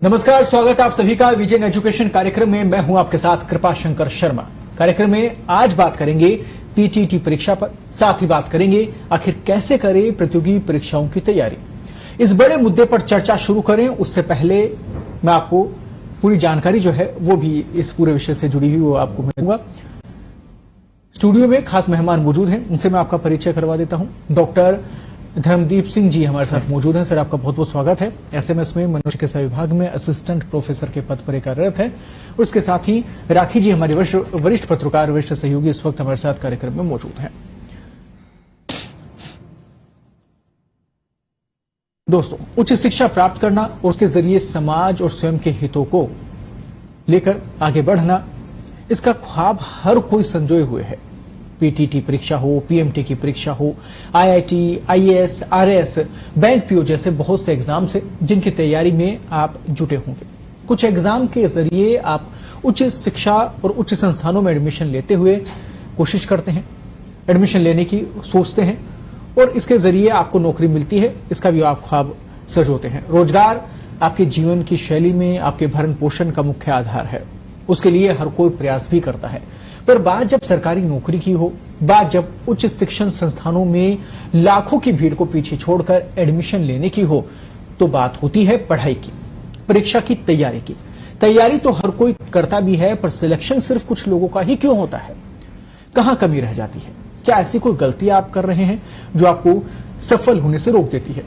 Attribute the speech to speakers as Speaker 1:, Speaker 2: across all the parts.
Speaker 1: नमस्कार, स्वागत आप सभी का विजन एजुकेशन कार्यक्रम में। मैं हूं आपके साथ कृपा शंकर शर्मा। कार्यक्रम में आज बात करेंगे पीटीटी परीक्षा पर, साथ ही बात करेंगे आखिर कैसे करें प्रतियोगी परीक्षाओं की तैयारी। इस बड़े मुद्दे पर चर्चा शुरू करें उससे पहले मैं आपको पूरी जानकारी जो है वो भी इस पूरे विषय से जुड़ी हुई वो आपको मिलूंगा। स्टूडियो में खास मेहमान मौजूद हैं, उनसे मैं आपका परिचय करवा देता हूं। डॉक्टर धर्मदीप सिंह जी हमारे साथ मौजूद हैं। सर, आपका बहुत बहुत स्वागत है। एसएमएस में मनुष्य चिकित्सा विभाग में असिस्टेंट प्रोफेसर के पद पर कार्यरत है। और उसके साथ ही राखी जी हमारे वरिष्ठ पत्रकार, वरिष्ठ सहयोगी इस वक्त हमारे साथ कार्यक्रम में मौजूद हैं। दोस्तों, उच्च शिक्षा प्राप्त करना और उसके जरिए समाज और स्वयं के हितों को लेकर आगे बढ़ना, इसका ख्वाब हर कोई संजोए हुए है। पीटीटी परीक्षा हो, पीएमटी की परीक्षा हो, IIT, IAS, RAS, bank PO जैसे बहुत से एग्जाम से जिनकी तैयारी में आप जुटे होंगे। कुछ एग्जाम के जरिए आप उच्च शिक्षा और उच्च संस्थानों में एडमिशन लेते हुए कोशिश करते हैं, एडमिशन लेने की सोचते हैं और इसके जरिए आपको नौकरी मिलती है, इसका भी आप ख्वाब सजोते हैं। रोजगार आपके जीवन की शैली में आपके भरण पोषण का मुख्य आधार है, उसके लिए हर कोई प्रयास भी करता है। पर बात जब सरकारी नौकरी की हो, बात जब उच्च शिक्षण संस्थानों में लाखों की भीड़ को पीछे छोड़कर एडमिशन लेने की हो, तो बात होती है पढ़ाई की, परीक्षा की तैयारी की। तैयारी तो हर कोई करता भी है, पर सिलेक्शन सिर्फ कुछ लोगों का ही क्यों होता है? कहां कमी रह जाती है? क्या ऐसी कोई गलती आप कर रहे हैं जो आपको सफल होने से रोक देती है?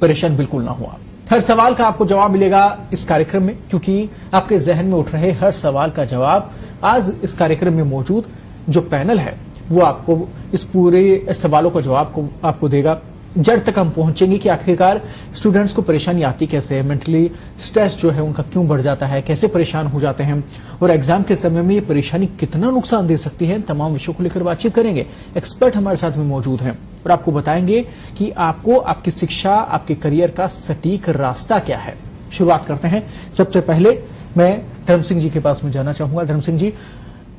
Speaker 1: परेशान बिल्कुल ना हो आप। हर सवाल का आपको जवाब मिलेगा इस कार्यक्रम में, क्योंकि आपके जहन में उठ रहे हर सवाल का जवाब आज इस कार्यक्रम में मौजूद जो पैनल है वो आपको इस पूरे सवालों का जवाब आपको देगा। जड़ तक हम पहुंचेंगे कि आखिरकार स्टूडेंट्स को परेशानी आती कैसे है, मेंटली स्ट्रेस जो है उनका क्यों बढ़ जाता है, कैसे परेशान हो जाते हैं और एग्जाम के समय में ये परेशानी कितना नुकसान दे सकती है। तमाम विषयों को लेकर बातचीत करेंगे। एक्सपर्ट हमारे साथ में मौजूद हैं और आपको बताएंगे कि आपको आपकी शिक्षा, आपके करियर का सटीक रास्ता क्या है। शुरुआत करते हैं। सबसे पहले मैं धर्म सिंह जी के पास में जाना चाहूंगा। धर्म सिंह जी,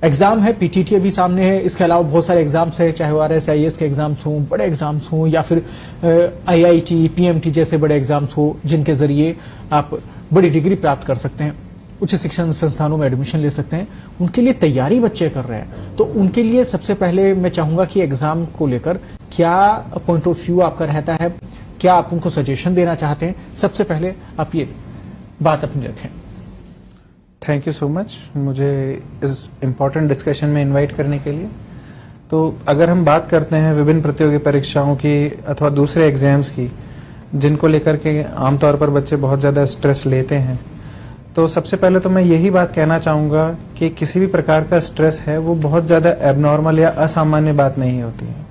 Speaker 1: एग्जाम है, पीटीटी अभी सामने है, इसके अलावा बहुत सारे एग्जाम्स है, चाहे वो आरएस आईएएस के एग्जाम्स हों, बड़े एग्जाम्स हों, या फिर आईआईटी, पीएमटी जैसे बड़े एग्जाम्स हो जिनके जरिए आप बड़ी डिग्री प्राप्त कर सकते हैं, उच्च शिक्षण संस्थानों में एडमिशन ले सकते हैं। उनके लिए तैयारी बच्चे कर रहे हैं, तो उनके लिए सबसे पहले मैं चाहूंगा कि एग्जाम को लेकर क्या पॉइंट ऑफ व्यू आपका रहता है, क्या आप उनको सजेशन देना चाहते हैं? सबसे पहले आप ये बात अपनी रखें।
Speaker 2: थैंक यू सो मच मुझे इस इम्पोर्टेंट डिस्कशन में इनवाइट करने के लिए। तो अगर हम बात करते हैं विभिन्न प्रतियोगी परीक्षाओं की अथवा दूसरे एग्जाम्स की जिनको लेकर के आमतौर पर बच्चे बहुत ज़्यादा स्ट्रेस लेते हैं, तो सबसे पहले तो मैं यही बात कहना चाहूँगा कि किसी भी प्रकार का स्ट्रेस है वो बहुत ज़्यादा एबनॉर्मल या असामान्य बात नहीं होती है।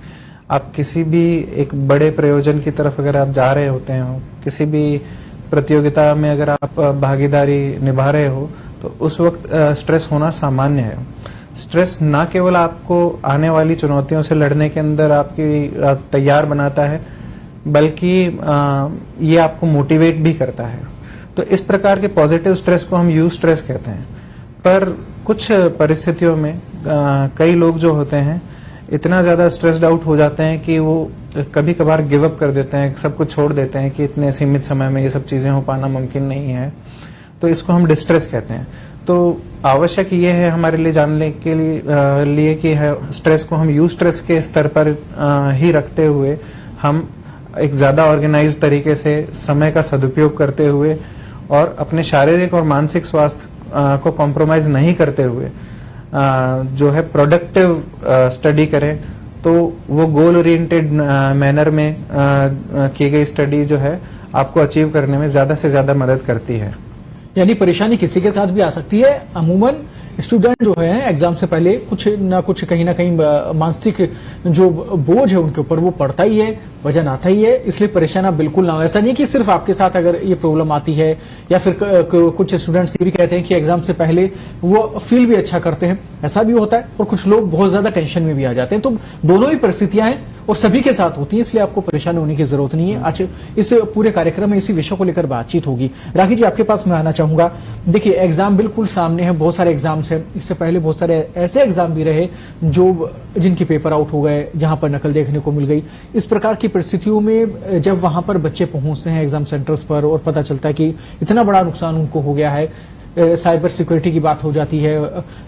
Speaker 2: आप किसी भी एक बड़े प्रयोजन की तरफ अगर आप जा रहे होते हो, किसी भी प्रतियोगिता में अगर आप भागीदारी निभा रहे हो, तो उस वक्त स्ट्रेस होना सामान्य है। स्ट्रेस ना केवल आपको आने वाली चुनौतियों से लड़ने के अंदर आपकी तैयार बनाता है, बल्कि ये आपको मोटिवेट भी करता है। तो इस प्रकार के पॉजिटिव स्ट्रेस को हम यू स्ट्रेस कहते हैं। पर कुछ परिस्थितियों में कई लोग जो होते हैं इतना ज्यादा स्ट्रेस्ड आउट हो जाते हैं कि वो कभी कभार गिव अप कर देते हैं, सब कुछ छोड़ देते हैं कि इतने सीमित समय में ये सब चीजें हो पाना मुमकिन नहीं है। तो इसको हम डिस्ट्रेस कहते हैं। तो आवश्यक ये है हमारे लिए जानने के लिए कि स्ट्रेस को हम यू स्ट्रेस के स्तर पर ही रखते हुए हम एक ज्यादा ऑर्गेनाइज तरीके से समय का सदुपयोग करते हुए और अपने शारीरिक और मानसिक स्वास्थ्य को कॉम्प्रोमाइज नहीं करते हुए जो है प्रोडक्टिव स्टडी करें, तो वो गोल ओरिएंटेड मैनर में की गई स्टडी जो है आपको अचीव करने में ज्यादा से ज्यादा मदद करती है।
Speaker 1: यानी परेशानी किसी के साथ भी आ सकती है। अमूमन स्टूडेंट जो है एग्जाम से पहले कुछ ना कहीं मानसिक जो बोझ है उनके ऊपर वो पड़ता ही है, वजन आता ही है, इसलिए परेशान आप बिल्कुल ना हो। ऐसा नहीं कि सिर्फ आपके साथ अगर ये प्रॉब्लम आती है, या फिर कुछ स्टूडेंट्स ये भी कहते हैं कि एग्जाम से पहले वो फील भी अच्छा करते हैं, ऐसा भी होता है। और कुछ लोग बहुत ज्यादा टेंशन में भी आ जाते हैं। तो दोनों ही परिस्थितियां हैं और सभी के साथ होती है, इसलिए आपको परेशान होने की जरूरत नहीं है। आज इस पूरे कार्यक्रम में इसी विषय को लेकर बातचीत होगी। राखी जी, आपके पास मैं आना चाहूंगा। देखिए, एग्जाम बिल्कुल सामने है, बहुत सारे एग्जाम्स हैं। इससे पहले बहुत सारे ऐसे एग्जाम भी रहे जिनके पेपर आउट हो गए, जहां पर नकल देखने को मिल गई। इस प्रकार की परिस्थितियों में जब वहां पर बच्चे पहुंचते हैं एग्जाम सेंटर्स पर और पता चलता है कि इतना बड़ा नुकसान उनको हो गया है, साइबर सिक्योरिटी की बात हो जाती है,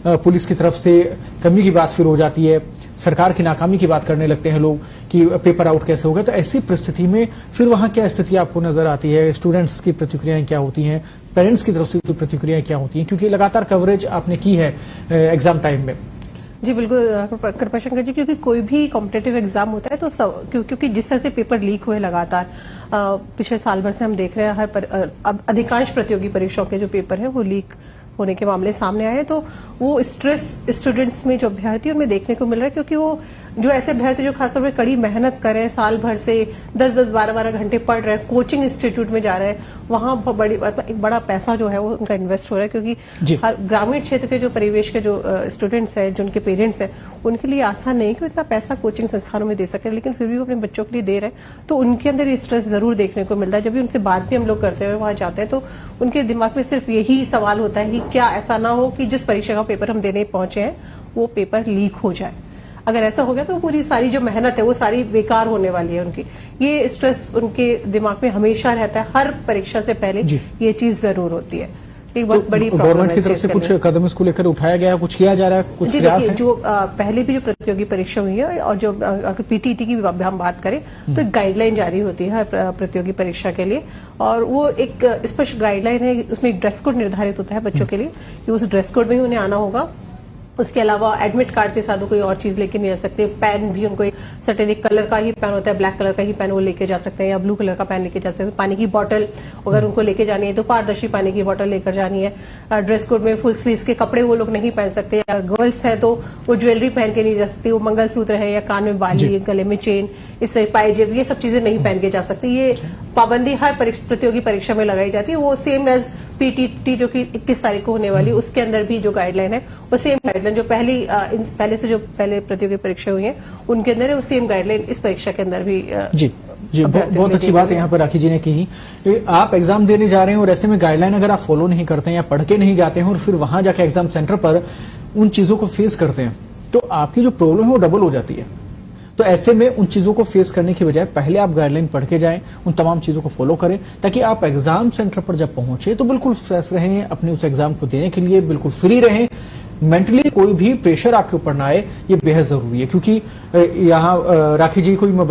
Speaker 1: पुलिस की तरफ से कमी की बात फिर हो जाती है, सरकार की नाकामी की बात करने लगते हैं लोग कि पेपर आउट कैसे हो गए। तो ऐसी परिस्थिति में फिर वहां क्या स्थिति आपको नजर आती है? स्टूडेंट्स की प्रतिक्रियाएं क्या होती हैं? पेरेंट्स की तरफ से प्रतिक्रियाएं क्या होती हैं? क्योंकि लगातार कवरेज आपने की है एग्जाम टाइम में।
Speaker 3: जी बिल्कुल कृपाशंकर जी, क्योंकि कोई भी कॉम्पिटेटिव एग्जाम होता है तो क्योंकि जिस तरह से पेपर लीक हुए लगातार पिछले साल भर से हम देख रहे हैं, अब अधिकांश प्रतियोगी परीक्षाओं के जो पेपर है वो लीक होने के मामले सामने आए हैं, तो वो स्ट्रेस स्टूडेंट्स में जो अभ्यर्थी उनमें देखने को मिल रहा है। क्योंकि वो जो ऐसे अभ्यर्थी जो खासतौर पर कड़ी मेहनत कर रहे हैं, साल भर से 10-10, 12-12 घंटे पढ़ रहे हैं, कोचिंग इंस्टीट्यूट में जा रहे हैं, वहां एक बड़ा पैसा जो है वो उनका इन्वेस्ट हो रहा है। क्योंकि हर ग्रामीण क्षेत्र के जो परिवेश के जो स्टूडेंट्स हैं, जो उनके पेरेंट्स हैं, उनके लिए आसान नहीं कि इतना पैसा कोचिंग संस्थानों में दे सके, लेकिन फिर भी वो अपने बच्चों के लिए दे रहे हैं। तो उनके अंदर ये स्ट्रेस जरूर देखने को मिलता है। जब भी उनसे बात भी हम लोग करते हैं, वहां जाते हैं, तो उनके दिमाग में सिर्फ यही सवाल होता है कि क्या ऐसा ना हो कि जिस परीक्षा का पेपर हम देने पहुंचे हैं वो पेपर लीक हो जाए। अगर ऐसा हो गया तो पूरी सारी जो मेहनत है वो सारी बेकार होने वाली है उनकी। ये स्ट्रेस उनके दिमाग में हमेशा रहता है, हर परीक्षा से पहले ये चीज जरूर होती है। एक बहुत बड़ी
Speaker 1: गवर्नमेंट की तरफ से कुछ कदम इसको लेकर उठाया गया, कुछ किया जा रहा है, कुछ प्रयास है?
Speaker 3: जो पहले भी जो प्रतियोगी परीक्षा हुई है और जो अगर पीटीटी की हम बात करें तो एक गाइडलाइन जारी होती है हर प्रतियोगी परीक्षा के लिए, और वो एक स्पष्ट गाइडलाइन है। उसमें एक ड्रेस कोड निर्धारित होता है बच्चों के लिए कि उस ड्रेस कोड में ही उन्हें आना होगा। उसके अलावा एडमिट कार्ड के साथ वो कोई और चीज लेके नहीं जा सकते। पेन भी उनको सर्टेन एक कलर का ही पेन होता है, ब्लैक कलर का ही पेन वो लेके जा सकते हैं, या ब्लू कलर का पेन लेके जा सकते हैं। पानी की बोतल अगर उनको लेके जानी है तो पारदर्शी पानी की बोतल लेकर जानी है। ड्रेस कोड में फुल स्लीव्स के कपड़े वो लोग नहीं पहन सकते, या गर्ल्स है तो वो ज्वेलरी पहन के नहीं जा सकती, वो मंगलसूत्र है या कान में बाली, गले में चेन, इससे पायजेब, ये सब चीजें नहीं पहन के जा सकती। ये पाबंदी हर प्रतियोगी परीक्षा में लगाई जाती है। वो सेम एज पीटीटी जो कि 21 तारीख को होने वाली, उसके अंदर भी जो गाइडलाइन है वो सेम गाइडलाइन जो पहले प्रतियोगी परीक्षा हुई है उनके अंदर है, वो सेम गाइडलाइन इस परीक्षा के अंदर भी
Speaker 1: जी बहुत अच्छी बात है यहाँ पर राखी जी ने की। आप एग्जाम देने जा रहे हैं और ऐसे में गाइडलाइन अगर आप फॉलो नहीं करते हैं या पढ़ के नहीं जाते हैं और फिर वहां जाके एग्जाम सेंटर पर उन चीजों को फेस करते हैं तो आपकी जो प्रॉब्लम है वो डबल हो जाती है। तो ऐसे में उन चीजों को फेस करने की बजाय पहले आप गाइडलाइन पढ़ के जाएं, उन तमाम चीजों को फॉलो करें, ताकि आप एग्जाम सेंटर पर जब पहुंचे तो बिल्कुल फ्रेश रहें, अपने उस एग्जाम को देने के लिए बिल्कुल फ्री रहें, मेंटली कोई भी प्रेशर आपके ऊपर ना आए, ये बेहद जरूरी है। क्योंकि यहाँ राखी जी को भी मैं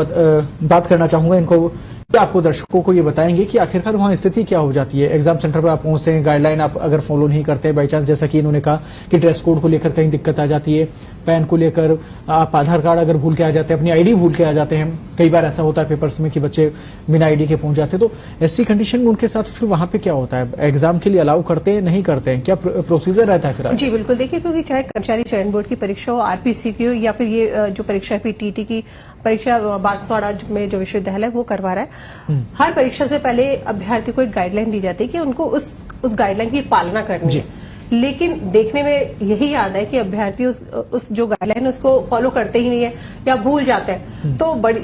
Speaker 1: बात करना चाहूंगा, इनको आपको दर्शकों को ये बताएंगे कि आखिरकार वहां स्थिति क्या हो जाती है। एग्जाम सेंटर पर आप पहुंचते हैं, गाइडलाइन आप अगर फॉलो नहीं करते, बाई चांस जैसा कि इन्होंने कहा कि ड्रेस कोड को लेकर कहीं दिक्कत आ जाती है, पैन को लेकर आप आधार कार्ड अगर भूल के आ जाते हैं, अपनी आईडी भूल के आ जाते हैं, कई बार ऐसा होता है पेपर्स में कि बच्चे बिना आईडी के पहुंच जाते हैं। तो ऐसी कंडीशन में उनके साथ फिर वहां पे क्या होता है? एग्जाम के लिए अलाउ करते हैं, नहीं करते हैं? क्या प्रोसीजर रहता है फिर?
Speaker 3: जी बिल्कुल, देखिए क्योंकि चाहे कर्मचारी चयन बोर्ड की परीक्षा हो, आरपीसी की हो, या फिर ये जो परीक्षा है पीटीटी की परीक्षा बांसवाड़ा में जो विश्वविद्यालय वो करवा रहा है, हर परीक्षा से पहले अभ्यर्थी को एक गाइडलाइन दी जाती है कि उनको उस गाइडलाइन की पालना करनी है। लेकिन देखने में यही याद है कि अभ्यर्थी उस जो गाइडलाइन उसको फॉलो करते ही नहीं है या भूल जाते हैं। तो बड़ी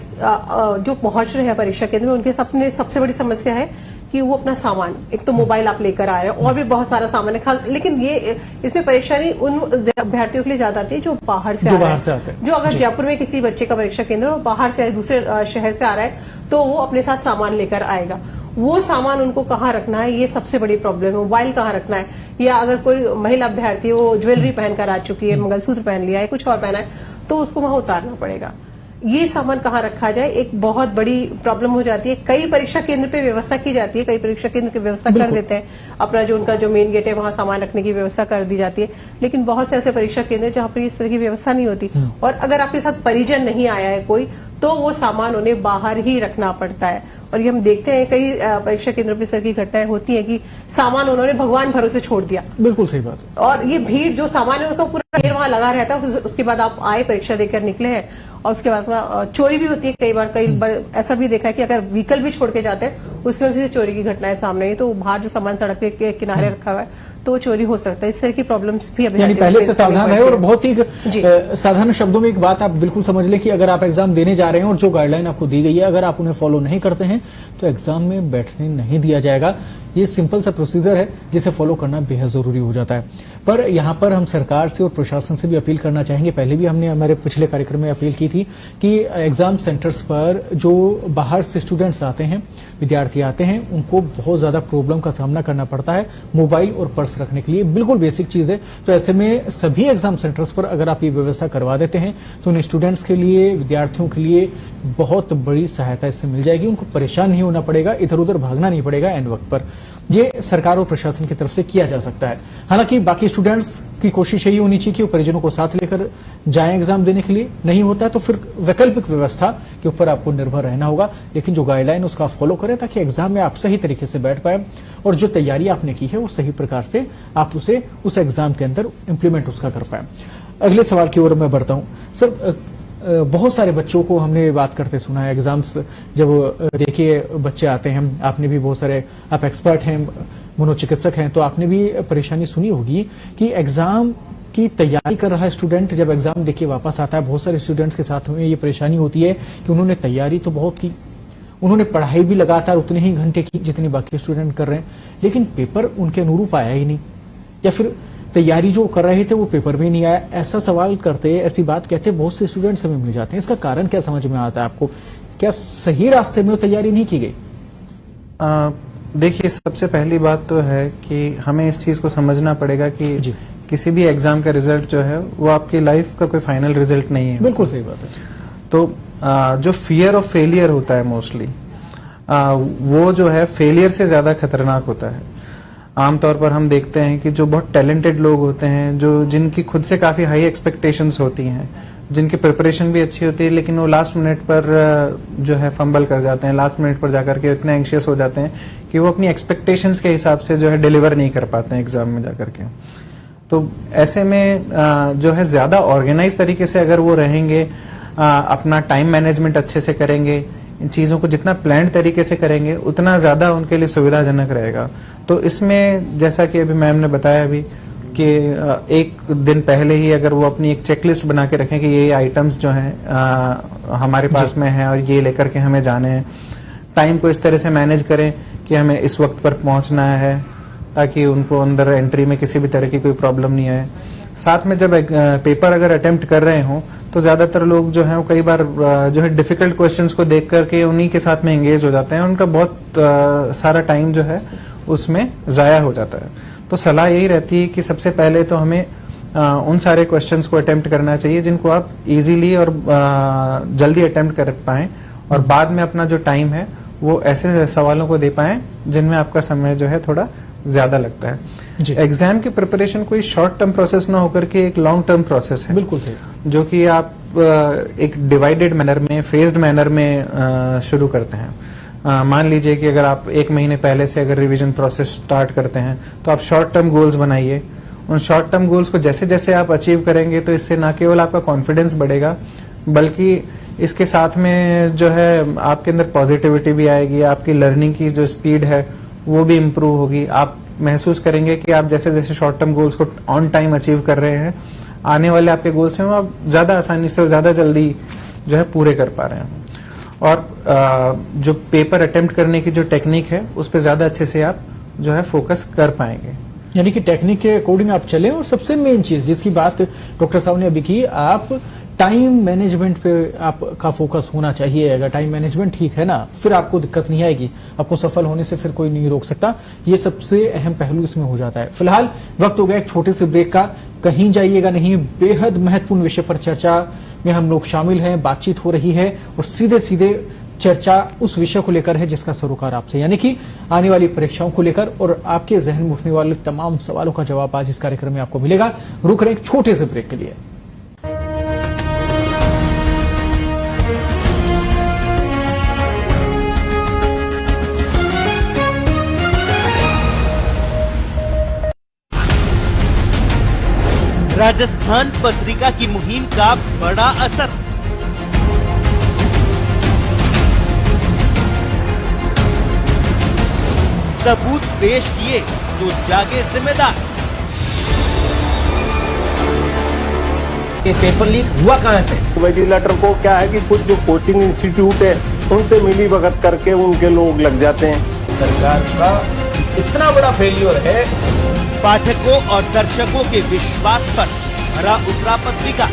Speaker 3: जो पहुंच रहे हैं परीक्षा केंद्र में उनके सबसे बड़ी समस्या है कि वो अपना सामान, एक तो मोबाइल आप लेकर आ रहे हैं और भी बहुत सारा सामान है, लेकिन ये इसमें परेशानी उन अभ्यर्थियों के लिए ज्यादा आती है जो बाहर से आ रहे हैं। जो अगर जयपुर में किसी बच्चे का परीक्षा केंद्र और बाहर से दूसरे शहर से आ रहा है तो वो अपने साथ सामान लेकर आएगा। वो सामान उनको कहाँ रखना है, ये सबसे बड़ी प्रॉब्लम है। मोबाइल कहाँ रखना है, या अगर कोई महिला अभ्यर्थी वो ज्वेलरी पहनकर आ चुकी है, मंगलसूत्र पहन लिया है, कुछ और पहना है, तो उसको वहां उतारना पड़ेगा। ये सामान कहाँ रखा जाए, एक बहुत बड़ी प्रॉब्लम हो जाती है। कई परीक्षा केंद्र पे व्यवस्था की जाती है, कई परीक्षा केंद्र की व्यवस्था कर देते हैं, अपना जो उनका जो मेन गेट है वहां सामान रखने की व्यवस्था कर दी जाती है। लेकिन बहुत से ऐसे परीक्षा केंद्र जहां पर इस तरह की व्यवस्था नहीं होती, और अगर आपके साथ परिजन नहीं आया है कोई, तो वो सामान उन्हें बाहर ही रखना पड़ता है। और ये हम देखते हैं कई परीक्षा केंद्रों पर इस तरह की घटनाएं होती है कि सामान उन्होंने भगवान भरोसे छोड़ दिया।
Speaker 1: बिल्कुल सही बात है।
Speaker 3: और ये भीड़ जो सामान है उसका पूरा ढेर वहां लगा रहता है, उसके बाद आप आए परीक्षा देकर निकले हैं और उसके बाद चोरी भी होती है। कई बार ऐसा भी देखा है कि अगर व्हीकल भी छोड़ के जाते हैं उसमें भी चोरी की घटनाएं सामने आई, तो बाहर जो सामान सड़क के किनारे रखा हुआ है तो वो चोरी हो सकता है। इस तरह की प्रॉब्लम्स भी
Speaker 1: यानी पहले से सावधान है। और बहुत ही
Speaker 3: जी।
Speaker 1: साधारण शब्दों में एक बात आप बिल्कुल समझ लें कि अगर आप एग्जाम देने जा रहे हैं और जो गाइडलाइन आपको दी गई है अगर आप उन्हें फॉलो नहीं करते हैं तो एग्जाम में बैठने नहीं दिया जाएगा। ये सिंपल सा प्रोसीजर है जिसे फॉलो करना बेहद जरूरी हो जाता है। पर यहां पर हम सरकार से और प्रशासन से भी अपील करना चाहेंगे। पहले भी हमने हमारे पिछले कार्यक्रम में अपील की थी कि एग्जाम सेंटर्स पर जो बाहर से स्टूडेंट्स आते हैं, विद्यार्थी आते हैं, उनको बहुत ज्यादा प्रॉब्लम का सामना करना पड़ता है मोबाइल और पर्स रखने के लिए। बिल्कुल बेसिक चीज है। तो ऐसे में सभी एग्जाम सेंटर्स पर अगर आप ये व्यवस्था करवा देते हैं तो उन स्टूडेंट्स के लिए, विद्यार्थियों के लिए बहुत बड़ी सहायता इससे मिल जाएगी। उनको परेशान नहीं होना पड़ेगा, इधर उधर भागना नहीं पड़ेगा एंड वक्त पर। ये सरकार और प्रशासन की तरफ से किया जा सकता है। हालांकि बाकी स्टूडेंट्स की कोशिश यही होनी चाहिए कि वो परिजनों को साथ लेकर जाएं एग्जाम देने के लिए। नहीं होता है तो फिर वैकल्पिक व्यवस्था के ऊपर आपको निर्भर रहना होगा, लेकिन जो गाइडलाइन उसका आप फॉलो करें ताकि एग्जाम में आप सही तरीके से बैठ पाए और जो तैयारी आपने की है वो सही प्रकार से आप उसे उस एग्जाम के अंदर इंप्लीमेंट उसका कर पाए। अगले सवाल की ओर मैं बढ़ता हूं। सर, बहुत सारे बच्चों को हमने बात करते सुना है एग्जाम्स जब देखिए बच्चे आते हैं, आपने भी बहुत सारे, आप एक्सपर्ट हैं, मनोचिकित्सक हैं, तो आपने भी परेशानी सुनी होगी कि एग्जाम की तैयारी कर रहा है स्टूडेंट, जब एग्जाम देखिए वापस आता है, बहुत सारे स्टूडेंट्स के साथ में ये परेशानी होती है कि उन्होंने तैयारी तो बहुत की, उन्होंने पढ़ाई भी लगातार उतने ही घंटे की जितनी बाकी स्टूडेंट कर रहे हैं, लेकिन पेपर उनके अनुरूप आया ही नहीं, या फिर तैयारी जो कर रहे थे वो पेपर में नहीं आया। ऐसा सवाल करते, ऐसी बात कहते बहुत से स्टूडेंट्स हमें मिल जाते हैं। इसका कारण क्या समझ में आता है आपको? क्या सही रास्ते में वो तैयारी नहीं की गई?
Speaker 2: देखिए, सबसे पहली बात तो है कि हमें इस चीज को समझना पड़ेगा कि किसी भी एग्जाम का रिजल्ट जो है वो आपकी लाइफ का कोई फाइनल रिजल्ट नहीं है।
Speaker 1: बिल्कुल सही बात है।
Speaker 2: तो जो फियर ऑफ फेलियर होता है मोस्टली, वो जो है फेलियर से ज्यादा खतरनाक होता है। आमतौर पर हम देखते हैं कि जो बहुत टैलेंटेड लोग होते हैं, जो जिनकी खुद से काफी हाई एक्सपेक्टेशंस होती हैं, जिनकी प्रिपरेशन भी अच्छी होती है, लेकिन वो लास्ट मिनट पर जो है फंबल कर जाते हैं, लास्ट मिनट पर जाकर के इतने एंशियस हो जाते हैं कि वो अपनी एक्सपेक्टेशंस के हिसाब से जो है डिलीवर नहीं कर पाते हैं एग्जाम में जाकर के। तो ऐसे में जो है ज्यादा ऑर्गेनाइज तरीके से अगर वो रहेंगे, अपना टाइम मैनेजमेंट अच्छे से करेंगे, इन चीजों को जितना प्लान्ड तरीके से करेंगे उतना ज्यादा उनके लिए सुविधाजनक रहेगा। तो इसमें जैसा कि अभी मैम ने बताया अभी कि एक दिन पहले ही अगर वो अपनी एक चेकलिस्ट बना के रखें कि ये आइटम्स जो हैं हमारे पास में है और ये लेकर के हमें जाने हैं, टाइम को इस तरह से मैनेज करें कि हमें इस वक्त पर पहुंचना है ताकि उनको अंदर एंट्री में किसी भी तरह की कोई प्रॉब्लम नहीं आए। साथ में जब पेपर अगर अटेम्प्ट कर रहे हों तो ज्यादातर लोग जो हैं वो कई बार जो है डिफिकल्ट क्वेश्चंस को देख करके उन्हीं के साथ में एंगेज हो जाते हैं, उनका बहुत सारा टाइम जो है उसमें जाया हो जाता है। तो सलाह यही रहती है कि सबसे पहले तो हमें उन सारे क्वेश्चंस को अटेम्प्ट करना चाहिए जिनको आप इजीली और जल्दी अटेम्प्ट कर पाएं, और बाद में अपना जो टाइम है वो ऐसे सवालों को दे पाएं जिनमें आपका समय जो है थोड़ा ज्यादा लगता है। एग्जाम की प्रिपरेशन कोई शॉर्ट टर्म प्रोसेस ना होकर के एक लॉन्ग टर्म प्रोसेस है।
Speaker 1: बिल्कुल सही।
Speaker 2: जो कि आप एक डिवाइडेड मैनर में, फेज्ड मैनर में शुरू करते हैं। मान लीजिए कि अगर आप 1 महीने पहले से अगर रिवीजन प्रोसेस स्टार्ट करते हैं तो आप शॉर्ट टर्म गोल्स बनाइए। उन शॉर्ट टर्म गोल्स को जैसे जैसे आप अचीव करेंगे तो इससे न केवल आपका कॉन्फिडेंस बढ़ेगा बल्कि इसके साथ में जो है आपके अंदर पॉजिटिविटी भी आएगी, आपकी लर्निंग की जो स्पीड है वो भी इम्प्रूव होगी। आप महसूस करेंगे कि आप जैसे जैसे शॉर्ट टर्म गोल्स को ऑन टाइम अचीव कर रहे हैं, आने वाले आपके गोल्स हैं वो आप ज्यादा आसानी से और ज्यादा जल्दी जो है पूरे कर पा रहे हैं। और जो पेपर अटेम्प्ट करने की जो टेक्निक है उस पर ज्यादा अच्छे से आप जो है फोकस कर पाएंगे।
Speaker 1: यानी कि टेक्निक के अकॉर्डिंग आप चलें, और सबसे मेन चीज जिसकी बात डॉक्टर साहब ने अभी की, आप टाइम मैनेजमेंट पे आपका फोकस होना चाहिए। अगर टाइम मैनेजमेंट ठीक है ना, फिर आपको दिक्कत नहीं आएगी, आपको सफल होने से फिर कोई नहीं रोक सकता। ये सबसे अहम पहलू इसमें हो जाता है। फिलहाल वक्त हो गया एक छोटे से ब्रेक का, कहीं जाइएगा नहीं। बेहद महत्वपूर्ण विषय पर चर्चा में हम लोग शामिल हैं, बातचीत हो रही है और सीधे सीधे चर्चा उस विषय को लेकर है जिसका सरोकार आपसे, यानी कि आने वाली परीक्षाओं को लेकर, और आपके जहन में उठने वाले तमाम सवालों का जवाब आज इस कार्यक्रम में आपको मिलेगा। रुक रहे एक छोटे से ब्रेक के लिए।
Speaker 4: राजस्थान पत्रिका की मुहिम का बड़ा असर। सबूत पेश किए तो जागे जिम्मेदार।
Speaker 5: ये पेपर लीक हुआ कहां से?
Speaker 6: वेंटिलेटर को क्या है कि कुछ जो कोचिंग इंस्टीट्यूट है उनसे मिली भगत करके उनके लोग लग जाते हैं।
Speaker 5: सरकार का इतना बड़ा फेलियर है।
Speaker 4: पाठकों और दर्शकों के विश्वास पर भरा उतरा पत्रिका।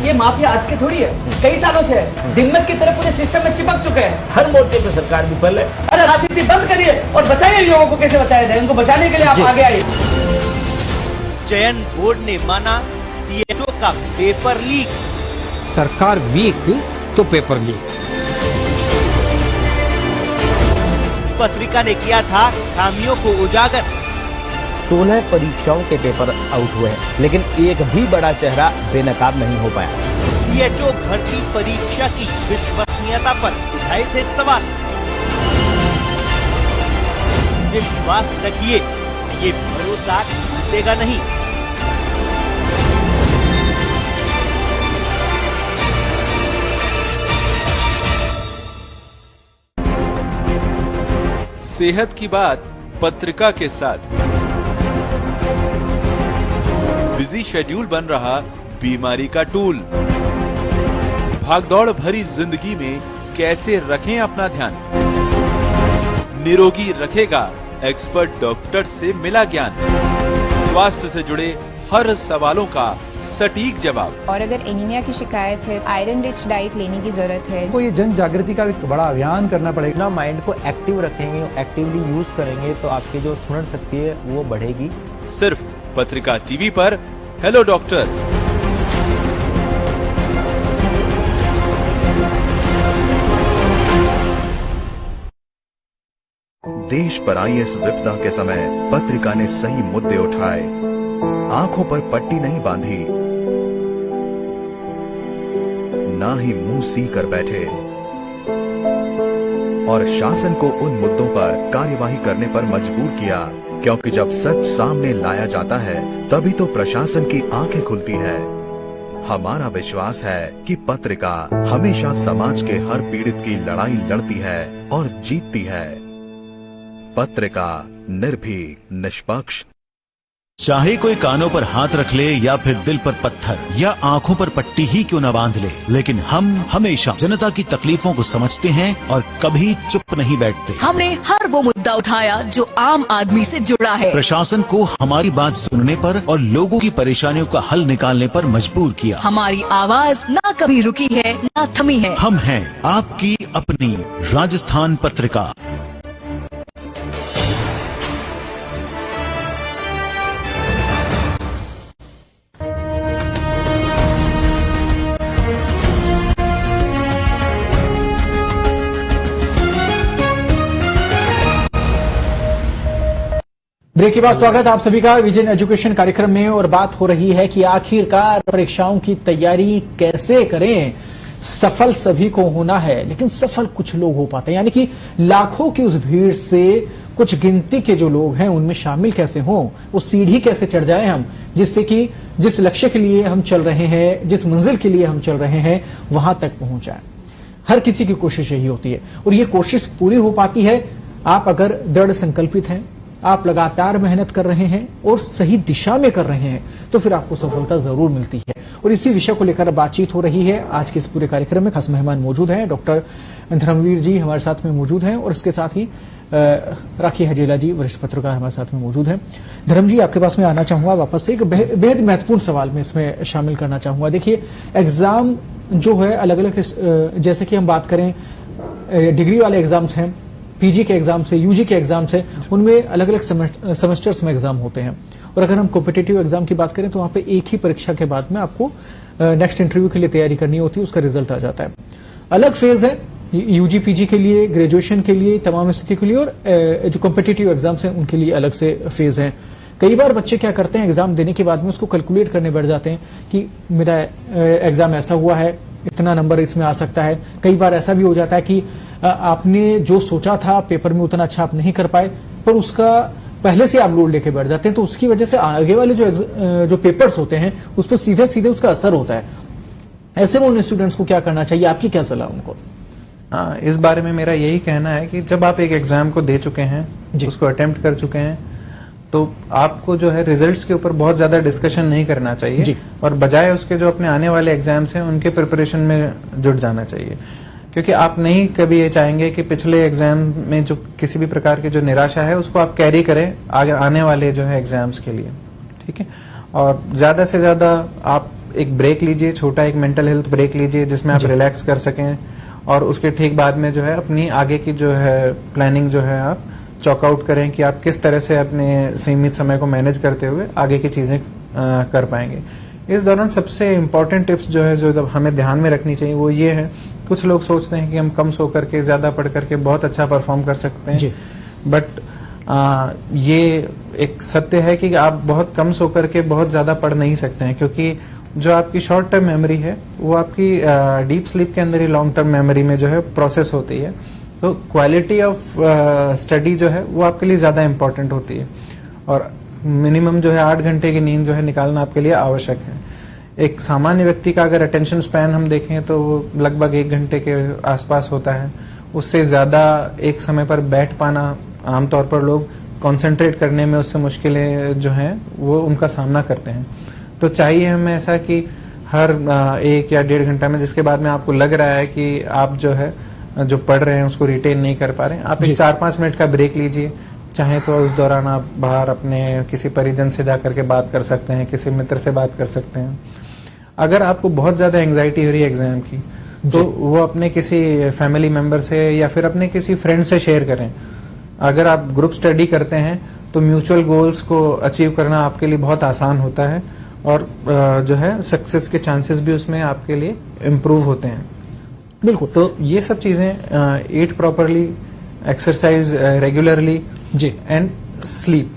Speaker 7: ये माफिया आज के थोड़ी है, कई सालों से है। दिम्मत की तरह पूरे सिस्टम में चिपक चुके हैं।
Speaker 5: हर मोर्चे पे सरकार विफल है।
Speaker 7: अरे राजनीति बंद करिए और बचाइए लोगों को। कैसे बचाया जाए, उनको बचाने के लिए आप आगे आइए।
Speaker 4: चयन बोर्ड ने माना सीएचओ का पेपर लीक।
Speaker 8: सरकार वीक तो पेपर लीक।
Speaker 4: पत्रिका ने किया था खामियों को उजागर।
Speaker 5: 16 परीक्षाओं के पेपर आउट हुए हैं, लेकिन एक भी बड़ा चेहरा बेनकाब नहीं हो पाया।
Speaker 4: सीएचओ भर्ती परीक्षा की विश्वसनीयता पर उठाए थे सवाल। विश्वास रखिए, ये भरोसा टूटेगा नहीं।
Speaker 9: सेहत की बात पत्रिका के साथ। बिजी शेड्यूल बन रहा बीमारी का टूल। भागदौड़ भरी जिंदगी में कैसे रखें अपना ध्यान। निरोगी रखेगा एक्सपर्ट डॉक्टर से मिला ज्ञान। स्वास्थ्य से जुड़े हर सवालों का सटीक जवाब।
Speaker 10: और अगर एनीमिया की शिकायत है, आयरन रिच डाइट लेने की जरूरत है।
Speaker 11: तो ये जन जागृति का एक बड़ा अभियान करना पड़ेगा।
Speaker 5: अपना माइंड को एक्टिव रखेंगे, एक्टिवली यूज करेंगे तो आपकी जो स्मरण शक्ति है वो बढ़ेगी।
Speaker 9: सिर्फ पत्रिका टीवी पर हेलो डॉक्टर।
Speaker 12: देश पर आई इस विपदा के समय पत्रिका ने सही मुद्दे उठाए। आंखों पर पट्टी नहीं बांधी, ना ही मुंह सी कर बैठे और शासन को उन मुद्दों पर कार्यवाही करने पर मजबूर किया, क्योंकि जब सच सामने लाया जाता है तभी तो प्रशासन की आंखें खुलती है। हमारा विश्वास है कि पत्रिका हमेशा समाज के हर पीड़ित की लड़ाई लड़ती है और जीतती है। पत्रिका निर्भीक, निष्पक्ष।
Speaker 13: चाहे कोई कानों पर हाथ रख ले या फिर दिल पर पत्थर या आंखों पर पट्टी ही क्यों न बांध ले, लेकिन हम हमेशा जनता की तकलीफों को समझते हैं और कभी चुप नहीं बैठते।
Speaker 14: हमने हर वो मुद्दा उठाया जो आम आदमी से जुड़ा है।
Speaker 13: प्रशासन को हमारी बात सुनने पर और लोगों की परेशानियों का हल निकालने पर मजबूर किया।
Speaker 14: हमारी आवाज ना कभी रुकी है ना थमी है।
Speaker 13: हम हैं आपकी अपनी राजस्थान पत्रिका।
Speaker 1: ब्रेक के बाद स्वागत आप सभी का विजन एजुकेशन कार्यक्रम में। और बात हो रही है कि आखिरकार परीक्षाओं की तैयारी कैसे करें। सफल सभी को होना है, लेकिन सफल कुछ लोग हो पाते हैं, यानी कि लाखों की उस भीड़ से कुछ गिनती के जो लोग हैं उनमें शामिल कैसे हों, वो सीढ़ी कैसे चढ़ जाए हम, जिससे कि जिस लक्ष्य के लिए हम चल रहे हैं, जिस मंजिल के लिए हम चल रहे हैं, वहां तक पहुंच जाए। हर किसी की कोशिश यही होती है और ये कोशिश पूरी हो पाती है आप अगर दृढ़ संकल्पित हैं, आप लगातार मेहनत कर रहे हैं और सही दिशा में कर रहे हैं, तो फिर आपको सफलता जरूर मिलती है। और इसी विषय को लेकर बातचीत हो रही है। आज के इस पूरे कार्यक्रम में खास मेहमान मौजूद हैं। डॉक्टर धर्मवीर जी हमारे साथ में मौजूद हैं और इसके साथ ही राखी हजेला जी वरिष्ठ पत्रकार हमारे साथ में मौजूद हैं। धर्म जी, आपके पास में आना चाहूंगा वापस से। एक बेहद महत्वपूर्ण सवाल में इसमें शामिल करना चाहूंगा। देखिए, एग्जाम जो है अलग अलग, जैसे कि हम बात करें डिग्री वाले एग्जाम्स हैं, पीजी के एग्जाम से, यूजी के एग्जाम से, उनमें अलग अलग सेमेस्टर्स में एग्जाम होते हैं। और अगर हम कॉम्पिटिटिव एग्जाम की बात करें तो वहां पे एक ही परीक्षा के बाद में आपको नेक्स्ट इंटरव्यू के लिए तैयारी करनी होती है, उसका रिजल्ट आ जाता है। अलग फेज है यूजी पीजी के लिए, ग्रेजुएशन के लिए, तमाम स्थिति के लिए, और जो कॉम्पिटिटिव एग्जाम्स हैं उनके लिए अलग से फेज है। कई बार बच्चे क्या करते हैं, एग्जाम देने के बाद में उसको कैलकुलेट करने बैठ जाते हैं कि मेरा एग्जाम ऐसा हुआ है, इतना नंबर इसमें आ सकता है। कई बार ऐसा भी हो जाता है कि आपने जो सोचा था पेपर में उतना अच्छा आप नहीं कर पाए, पर उसका पहले से आप लोड लेके बैठ जाते हैं, तो उसकी वजह से आगे वाले जो पेपर्स होते हैं उस पर सीधे सीधे उसका असर होता है। ऐसे में उन स्टूडेंट्स को क्या करना चाहिए, आपकी क्या सलाह उनको?
Speaker 2: इस बारे में मेरा यही कहना है कि जब आप एक एग्जाम को दे चुके हैं, उसको अटेम्प्ट कर चुके हैं, तो आपको जो है रिजल्ट्स के ऊपर बहुत ज्यादा डिस्कशन नहीं करना चाहिए और बजाय उसके जो अपने आने वाले एग्जाम्स हैं उनके प्रिपरेशन में जुट जाना चाहिए, क्योंकि आप नहीं कभी ये चाहेंगे कि पिछले एग्जाम में जो किसी भी प्रकार की जो निराशा है उसको आप कैरी करें आगे आने वाले जो है एग्जाम्स के लिए। ठीक है, और ज्यादा से ज्यादा आप एक ब्रेक लीजिए, छोटा एक मेंटल हेल्थ ब्रेक लीजिए जिसमें आप रिलैक्स कर सकें, और उसके ठीक बाद में जो है अपनी आगे की जो है प्लानिंग जो है आप चॉक आउट करें कि आप किस तरह से अपने सीमित समय को मैनेज करते हुए आगे की चीजें कर पाएंगे। इस दौरान सबसे इम्पोर्टेंट टिप्स जो है जो हमें ध्यान में रखनी चाहिए वो ये है, कुछ लोग सोचते हैं कि हम कम सो करके ज्यादा पढ़ करके बहुत अच्छा परफॉर्म कर सकते हैं, बट ये एक सत्य है कि आप बहुत कम सो करके बहुत ज्यादा पढ़ नहीं सकते हैं, क्योंकि जो आपकी शॉर्ट टर्म मेमोरी है वो आपकी डीप स्लीप के अंदर ही लॉन्ग टर्म मेमोरी में जो है प्रोसेस होती है। तो क्वालिटी ऑफ स्टडी जो है वो आपके लिए ज्यादा इंपॉर्टेंट होती है, और मिनिमम जो है 8 घंटे की नींद जो है निकालना आपके लिए आवश्यक है। एक सामान्य व्यक्ति का अगर अटेंशन स्पैन हम देखें तो वो लगभग 1 घंटे के आसपास होता है, उससे ज्यादा एक समय पर बैठ पाना आमतौर पर लोग कंसंट्रेट करने में उससे मुश्किलें जो हैं वो उनका सामना करते हैं। तो चाहिए हमें ऐसा कि हर 1 या 1.5 घंटा में, जिसके बाद में आपको लग रहा है कि आप जो है जो पढ़ रहे हैं उसको रिटेन नहीं कर पा रहे हैं, आप एक 4-5 मिनट का ब्रेक लीजिए। चाहे तो उस दौरान आप बाहर अपने किसी परिजन से जाकर के बात कर सकते हैं, किसी मित्र से बात कर सकते हैं। अगर आपको बहुत ज्यादा एंजाइटी हो रही है एग्जाम की, तो वो अपने किसी फैमिली मेंबर से या फिर अपने किसी फ्रेंड से शेयर करें। अगर आप ग्रुप स्टडी करते हैं तो म्यूचुअल गोल्स को अचीव करना आपके लिए बहुत आसान होता है, और जो है सक्सेस के चांसेस भी उसमें आपके लिए इम्प्रूव होते हैं।
Speaker 1: बिल्कुल।
Speaker 2: तो ये सब चीजें, ईट प्रॉपरली, एक्सरसाइज रेगुलरली जी, एंड स्लीप,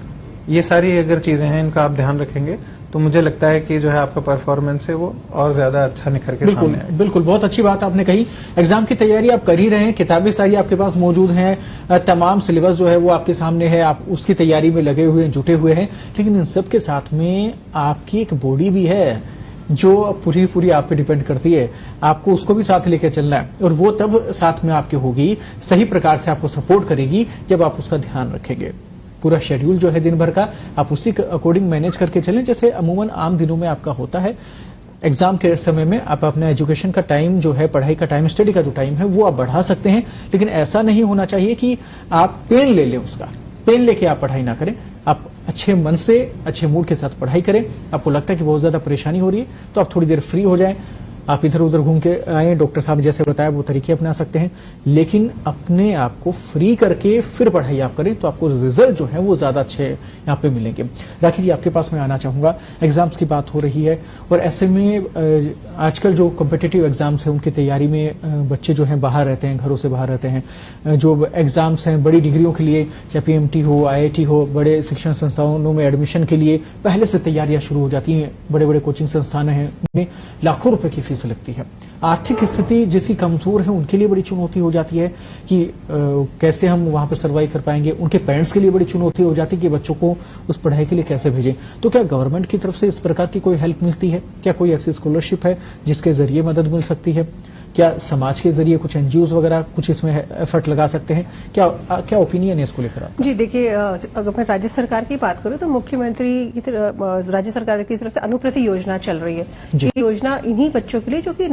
Speaker 2: ये सारी अगर चीजें हैं इनका आप ध्यान रखेंगे तो मुझे लगता है कि जो है आपका परफॉर्मेंस है वो और ज्यादा अच्छा निखर के सामने आएगा।
Speaker 1: बिल्कुल, बहुत अच्छी बात आपने कही। एग्जाम की तैयारी आप कर ही रहे हैं, किताबें सारी आपके पास मौजूद हैं, तमाम सिलेबस जो है वो आपके सामने है, आप उसकी तैयारी में लगे हुए हैं, जुटे हुए हैं, लेकिन इन सब के साथ में आपकी एक बॉडी भी है जो पूरी आप पे डिपेंड करती है। आपको उसको भी साथ लेकर चलना है, और वो तब साथ में आपकी होगी, सही प्रकार से आपको सपोर्ट करेगी जब आप उसका ध्यान रखेंगे। पूरा शेड्यूल जो है दिन भर का आप उसी के अकॉर्डिंग मैनेज करके चलें, जैसे अमूमन आम दिनों में आपका होता है। एग्जाम के समय में आप अपना एजुकेशन का टाइम जो है, पढ़ाई का टाइम, स्टडी का जो टाइम है वो आप बढ़ा सकते हैं, लेकिन ऐसा नहीं होना चाहिए कि आप पेन ले लें, उसका पेन लेके आप पढ़ाई ना करें। आप अच्छे मन से, अच्छे मूड के साथ पढ़ाई करें। आपको लगता है कि बहुत ज्यादा परेशानी हो रही है तो आप थोड़ी देर फ्री हो जाएं, आप इधर उधर घूम के आए, डॉक्टर साहब जैसे बताया वो तरीके अपना सकते हैं, लेकिन अपने आप को फ्री करके फिर पढ़ाई आप करें तो आपको रिजल्ट जो है वो ज्यादा अच्छे यहाँ पे मिलेंगे। राखी जी, आपके पास मैं आना चाहूंगा। एग्जाम्स की बात हो रही है और ऐसे में आजकल जो कॉम्पिटिटिव एग्जाम्स हैं उनकी तैयारी में बच्चे जो हैं बाहर रहते हैं, घरों से बाहर रहते हैं। जो एग्जाम्स हैं बड़ी डिग्रियों के लिए, चाहे PMT हो, IIT हो, बड़े शिक्षण संस्थानों में एडमिशन के लिए पहले से तैयारियां शुरू हो जाती हैं। बड़े बड़े कोचिंग संस्थान हैं, उनमें लाखों रुपए की फीस लगती है। आर्थिक स्थिति जिसकी कमजोर है उनके लिए बड़ी चुनौती हो जाती है कि कैसे हम वहां पर सर्वाइव कर पाएंगे। उनके पेरेंट्स के लिए बड़ी चुनौती हो जाती है कि बच्चों को उस पढ़ाई के लिए कैसे भेजें। तो क्या गवर्नमेंट की तरफ से इस प्रकार की कोई हेल्प मिलती है? क्या कोई ऐसी स्कॉलरशिप है जिसके जरिए मदद मिल सकती है? क्या समाज के जरिए कुछ NGOs वगैरह कुछ इसमें एफर्ट लगा सकते हैं? क्या ओपिनियन है इसको लेकर?
Speaker 3: जी देखिए, अगर मैं राज्य सरकार की बात करूं तो मुख्यमंत्री की राज्य सरकार की तरफ से अनुप्रति योजना चल रही है। ये योजना इन्हीं बच्चों के लिए जो कि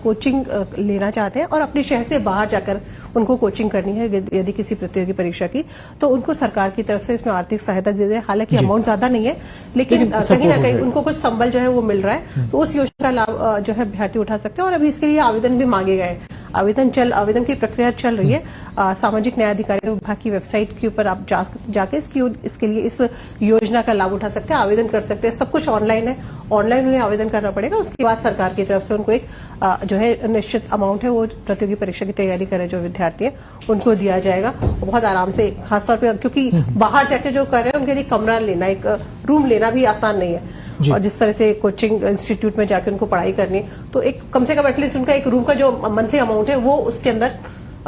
Speaker 3: कोचिंग लेना चाहते हैं और अपने शहर से बाहर जाकर उनको कोचिंग करनी है यदि किसी प्रतियोगी परीक्षा की, तो उनको सरकार की तरफ से इसमें आर्थिक सहायता दे रहे। हालांकि अमाउंट ज्यादा नहीं है, लेकिन कहीं ना कहीं उनको कुछ संबल जो है वो मिल रहा है, तो उस योजना का लाभ जो है अभ्यर्थी उठा सकते हैं। और अभी इसके लिए आवेदन भी मांगे गए। आवेदन की प्रक्रिया चल रही है। सामाजिक न्याय अधिकारिता विभाग की वेबसाइट के ऊपर आप जाके इसके लिए इस योजना का लाभ उठा सकते हैं, आवेदन कर सकते हैं। सब कुछ ऑनलाइन है, ऑनलाइन उन्हें आवेदन करना पड़ेगा। उसके बाद सरकार की तरफ से उनको एक जो है निश्चित अमाउंट है वो प्रतियोगी परीक्षा की तैयारी कर रहे जो विद्यार्थी है उनको दिया जाएगा। बहुत आराम से, खासतौर पर क्योंकि बाहर जाके जो कर रहे हैं उनके लिए कमरा लेना, एक रूम लेना भी आसान नहीं है, और जिस तरह से कोचिंग इंस्टीट्यूट में जाकर उनको पढ़ाई करनी, तो एक कम से कम एटलीस्ट उनका एक रूम का जो मंथली अमाउंट है वो उसके अंदर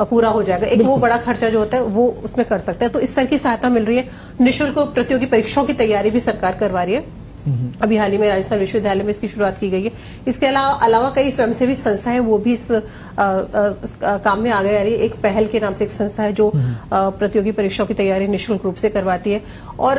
Speaker 3: पूरा हो जाएगा। एक वो बड़ा खर्चा जो होता है वो उसमें कर सकते हैं। तो इस तरह की सहायता मिल रही है। निःशुल्क प्रतियोगी परीक्षाओं की तैयारी भी सरकार करवा रही है। अभी हाल ही में राजस्थान विश्वविद्यालय में इसकी शुरुआत की गई है। इसके अलावा कई स्वयंसेवी संस्थाएं वो भी इस काम में आगे आ रही है। एक पहल के नाम से एक संस्था है जो प्रतियोगी परीक्षाओं की तैयारी निःशुल्क रूप से करवाती है। और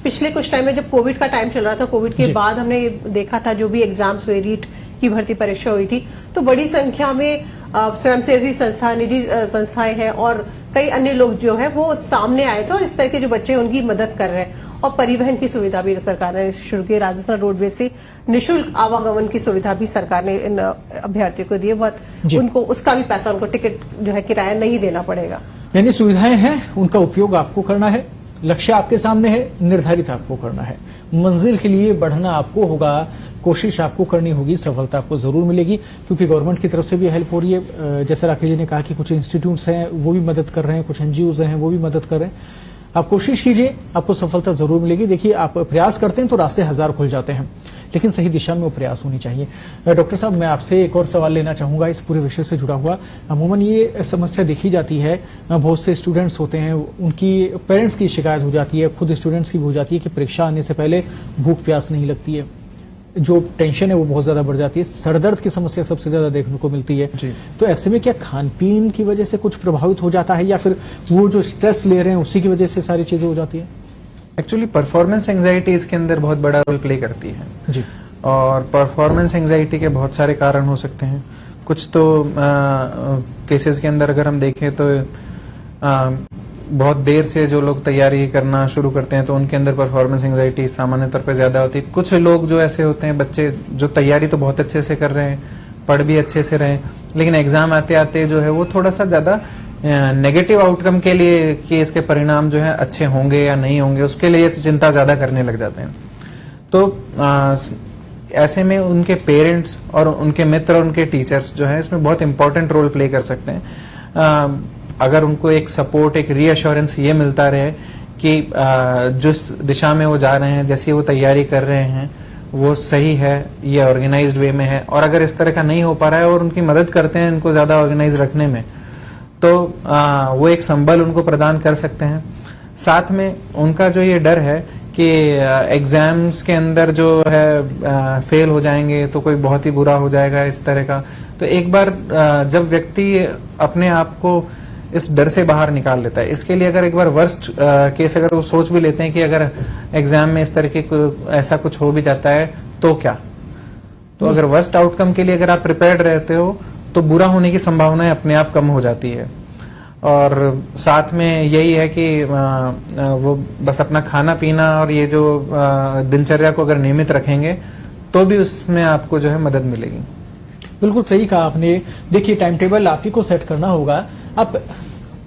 Speaker 3: पिछले कुछ टाइम में जब कोविड का टाइम चल रहा था, कोविड के बाद हमने ये देखा था जो भी एग्जाम्स हुए, रीट की भर्ती परीक्षा हुई थी, तो बड़ी संख्या में स्वयंसेवी संस्था, निजी संस्थाएं हैं और कई अन्य लोग जो है वो सामने आए थे और इस तरह के जो बच्चे हैं उनकी मदद कर रहे हैं। और परिवहन की सुविधा भी सरकार ने शुरू की। राजस्थान रोडवेज से निःशुल्क आवागमन की सुविधा भी सरकार ने इन अभ्यर्थियों को दी है। बहुत उनको उसका भी पैसा, उनको टिकट जो है किराया नहीं देना पड़ेगा।
Speaker 1: यानी सुविधाएं हैं, उनका उपयोग आपको करना है, लक्ष्य आपके सामने है, निर्धारित आपको करना है, मंजिल के लिए बढ़ना आपको होगा, कोशिश आपको करनी होगी, सफलता आपको जरूर मिलेगी क्योंकि गवर्नमेंट की तरफ से भी हेल्प हो रही है। जैसे राकेश जी ने कहा कि कुछ इंस्टीट्यूट्स हैं वो भी मदद कर रहे हैं, कुछ एनजीओज हैं वो भी मदद कर रहे हैं। आप कोशिश कीजिए, आपको सफलता जरूर मिलेगी। देखिए, आप प्रयास करते हैं तो रास्ते हजार खुल जाते हैं, लेकिन सही दिशा में वो प्रयास होनी चाहिए। डॉक्टर साहब, मैं आपसे एक और सवाल लेना चाहूंगा इस पूरे विषय से जुड़ा हुआ। अमूमन ये समस्या देखी जाती है, बहुत से स्टूडेंट्स होते हैं, उनकी पेरेंट्स की शिकायत हो जाती है, खुद स्टूडेंट्स की भी हो जाती है कि परीक्षा आने से पहले भूख प्यास नहीं लगती है, जो टेंशन है वो बहुत ज्यादा बढ़ जाती है, सरदर्द की समस्या सबसे ज्यादा देखने को मिलती है। तो ऐसे में क्या खान पीन की वजह से कुछ प्रभावित हो जाता है या फिर वो जो स्ट्रेस ले रहे हैं उसी की वजह से सारी चीजें हो जाती है?
Speaker 2: एक्चुअली परफॉर्मेंस एंजाइटी इसके अंदर बहुत बड़ा रोल प्ले करती है जी। और परफॉर्मेंस एंजाइटी के बहुत सारे कारण हो सकते हैं। कुछ तो केसेस के अंदर अगर हम देखें तो बहुत देर से जो लोग तैयारी करना शुरू करते हैं तो उनके अंदर परफॉर्मेंस एंजाइटी सामान्य तौर पर ज्यादा होती है। कुछ लोग जो ऐसे होते हैं, बच्चे जो तैयारी तो बहुत अच्छे से कर रहे हैं, पढ़ भी अच्छे से रहे, लेकिन एग्जाम आते आते जो है वो थोड़ा सा ज्यादा नेगेटिव आउटकम के लिए कि इसके परिणाम जो है अच्छे होंगे या नहीं होंगे, उसके लिए चिंता ज्यादा करने लग जाते हैं। तो ऐसे में उनके पेरेंट्स और उनके मित्र और उनके टीचर्स जो है इसमें बहुत इंपॉर्टेंट रोल प्ले कर सकते हैं। अगर उनको एक सपोर्ट, एक रीअश्योरेंस ये मिलता रहे कि जिस दिशा में वो जा रहे हैं, जैसी वो तैयारी कर रहे हैं वो सही है, ये ऑर्गेनाइज्ड वे में है, और अगर इस तरह का नहीं हो पा रहा है और उनकी मदद करते हैं इनको ज्यादा ऑर्गेनाइज रखने में, तो वो एक संबल उनको प्रदान कर सकते हैं। साथ में उनका जो ये डर है कि एग्जाम्स के अंदर जो है फेल हो जाएंगे तो कोई बहुत ही बुरा हो जाएगा, इस तरह का, तो एक बार जब व्यक्ति अपने आप को इस डर से बाहर निकाल लेता है, इसके लिए अगर एक बार वर्स्ट केस अगर वो सोच भी लेते हैं कि अगर एग्जाम में इस तरह के ऐसा कुछ हो भी जाता है तो क्या, तो अगर वर्स्ट आउटकम के लिए अगर आप प्रिपेयर्ड रहते हो तो बुरा होने की संभावनाएं अपने आप कम हो जाती है। और साथ में यही है कि वो बस अपना खाना पीना और ये जो दिनचर्या को अगर नियमित रखेंगे तो भी उसमें आपको जो है मदद मिलेगी।
Speaker 1: बिल्कुल सही कहा आपने। देखिए, टाइम टेबल आप ही को सेट करना होगा। आप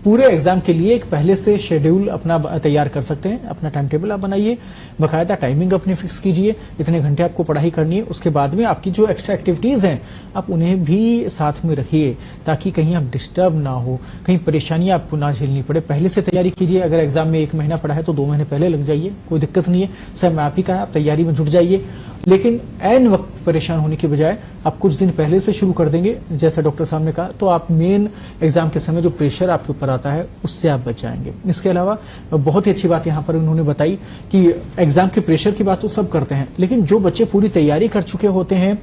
Speaker 1: पूरे एग्जाम के लिए एक पहले से शेड्यूल अपना तैयार कर सकते हैं। अपना टाइम टेबल आप बनाइए, बकायदा टाइमिंग अपनी फिक्स कीजिए, इतने घंटे आपको पढ़ाई करनी है। उसके बाद में आपकी जो एक्स्ट्रा एक्टिविटीज हैं आप उन्हें भी साथ में रखिए ताकि कहीं आप डिस्टर्ब ना हो, कहीं परेशानियां आपको ना झेलनी पड़े। पहले से तैयारी कीजिए। अगर एग्जाम में 1 महीना पढ़ा है तो 2 महीने पहले लग जाइए, कोई दिक्कत नहीं है। समय आप ही का, आप तैयारी में जुट जाइए, लेकिन ऐन वक्त परेशान होने के बजाय आप कुछ दिन पहले से शुरू कर देंगे, जैसा डॉक्टर साहब ने कहा, तो आप मेन एग्जाम के समय जो प्रेशर आपके ऊपर आता है उससे आप बच जाएंगे। इसके अलावा बहुत ही अच्छी बात यहाँ पर उन्होंने बताई कि एग्जाम के प्रेशर की बात तो सब करते हैं, लेकिन जो बच्चे पूरी तैयारी कर चुके होते हैं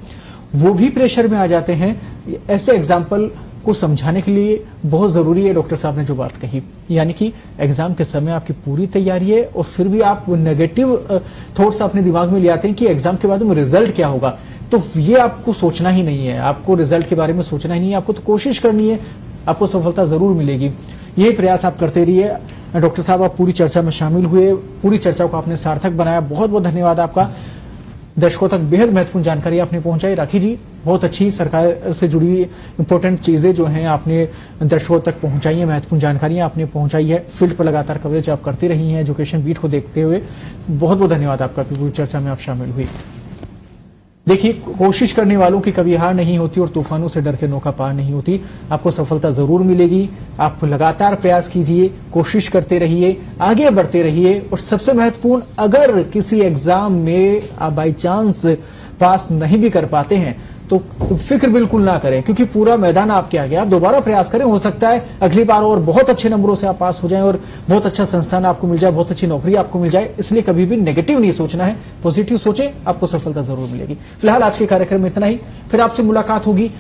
Speaker 1: वो भी प्रेशर में आ जाते हैं। ऐसे एग्जाम्पल को समझाने के लिए बहुत जरूरी है डॉक्टर साहब ने जो बात कही, यानी कि एग्जाम के समय आपकी पूरी तैयारी है और फिर भी आप नेगेटिव थॉट्स अपने दिमाग में ले आते हैं कि एग्जाम के बाद में रिजल्ट क्या होगा। तो ये आपको सोचना ही नहीं है, आपको रिजल्ट के बारे में सोचना ही नहीं है, आपको तो कोशिश करनी है, आपको सफलता जरूर मिलेगी। यही प्रयास आप करते रहिए। डॉक्टर साहब, आप पूरी चर्चा में शामिल हुए, पूरी चर्चा को आपने सार्थक बनाया, बहुत बहुत धन्यवाद आपका। दर्शकों तक बेहद महत्वपूर्ण जानकारी आपने पहुंचाई। राखी जी, बहुत अच्छी सरकार से जुड़ी हुई इंपॉर्टेंट चीजें जो हैं आपने दर्शकों तक पहुंचाई है, महत्वपूर्ण जानकारियां आपने पहुंचाई है। फील्ड पर लगातार कवरेज आप करती रही हैं एजुकेशन बीट को देखते हुए। बहुत बहुत धन्यवाद आपका, पूरी चर्चा में आप शामिल हुई। देखिए, कोशिश करने वालों की कभी हार नहीं होती और तूफानों से डर के नौका पार नहीं होती। आपको सफलता जरूर मिलेगी। आप लगातार प्रयास कीजिए, कोशिश करते रहिए, आगे बढ़ते रहिए। और सबसे महत्वपूर्ण, अगर किसी एग्जाम में आप बाई चांस पास नहीं भी कर पाते हैं तो फिक्र बिल्कुल ना करें, क्योंकि पूरा मैदान आपके आगे। आप दोबारा प्रयास करें, हो सकता है अगली बार और बहुत अच्छे नंबरों से आप पास हो जाएं और बहुत अच्छा संस्थान आपको मिल जाए, बहुत अच्छी नौकरी आपको मिल जाए। इसलिए कभी भी नेगेटिव नहीं सोचना है, पॉजिटिव सोचें, आपको सफलता जरूर मिलेगी। फिलहाल आज के कार्यक्रम में इतना ही, फिर आपसे मुलाकात होगी,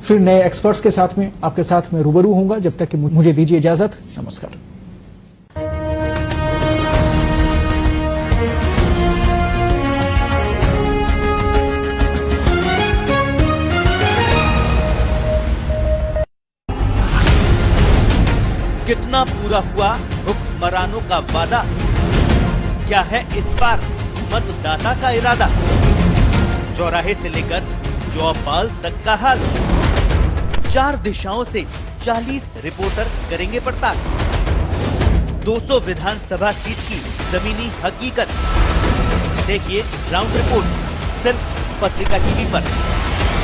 Speaker 1: फिर नए एक्सपर्ट्स के साथ में आपके साथ में रूबरू होऊंगा। जब तक कि मुझे दीजिए इजाजत, नमस्कार।
Speaker 4: कितना पूरा हुआ हुक्मरानों का वादा? क्या है इस बार मतदाता का इरादा? चौराहे से लेकर चौपाल तक का हाल, 4 दिशाओं से 40 रिपोर्टर करेंगे पड़ताल। 200 विधानसभा सीट की जमीनी हकीकत देखिए ग्राउंड रिपोर्ट सिर्फ पत्रिका टीवी पर।